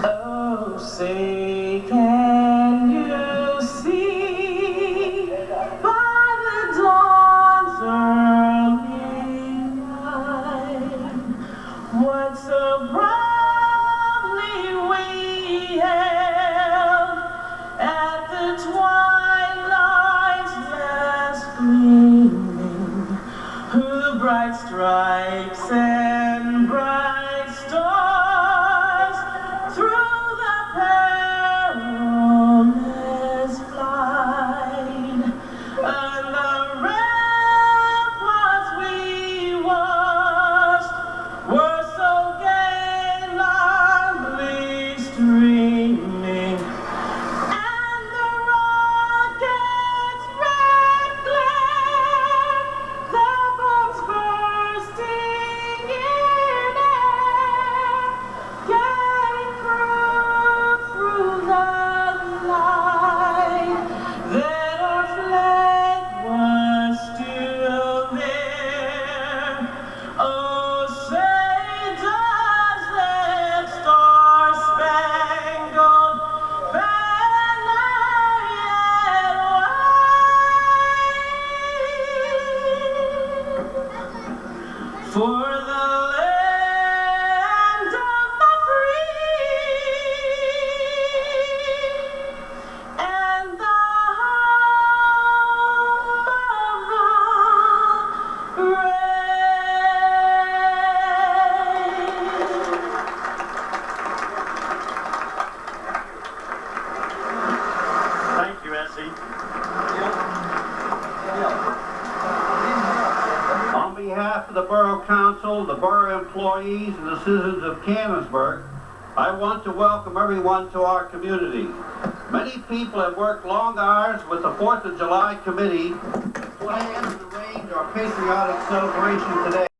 Oh, say can you see by the dawn's early light what so proudly we hailed at the twilight's last gleaming, whose bright stripes and bright stars through the perilous flight, and the ramparts we watched were so gallantly streaming, and the rocket's red glare, the bombs bursting in air, came through the light, that our flag was still there. Oh, say does that star-spangled banner yet wave for the land of the free and the home of the brave? Thank you, Essie. On behalf of the Borough Council, the Borough employees, and the citizens of Canonsburg, I want to welcome everyone to our community. Many people have worked long hours with the 4th of July committee to plan and arrange our patriotic celebration today.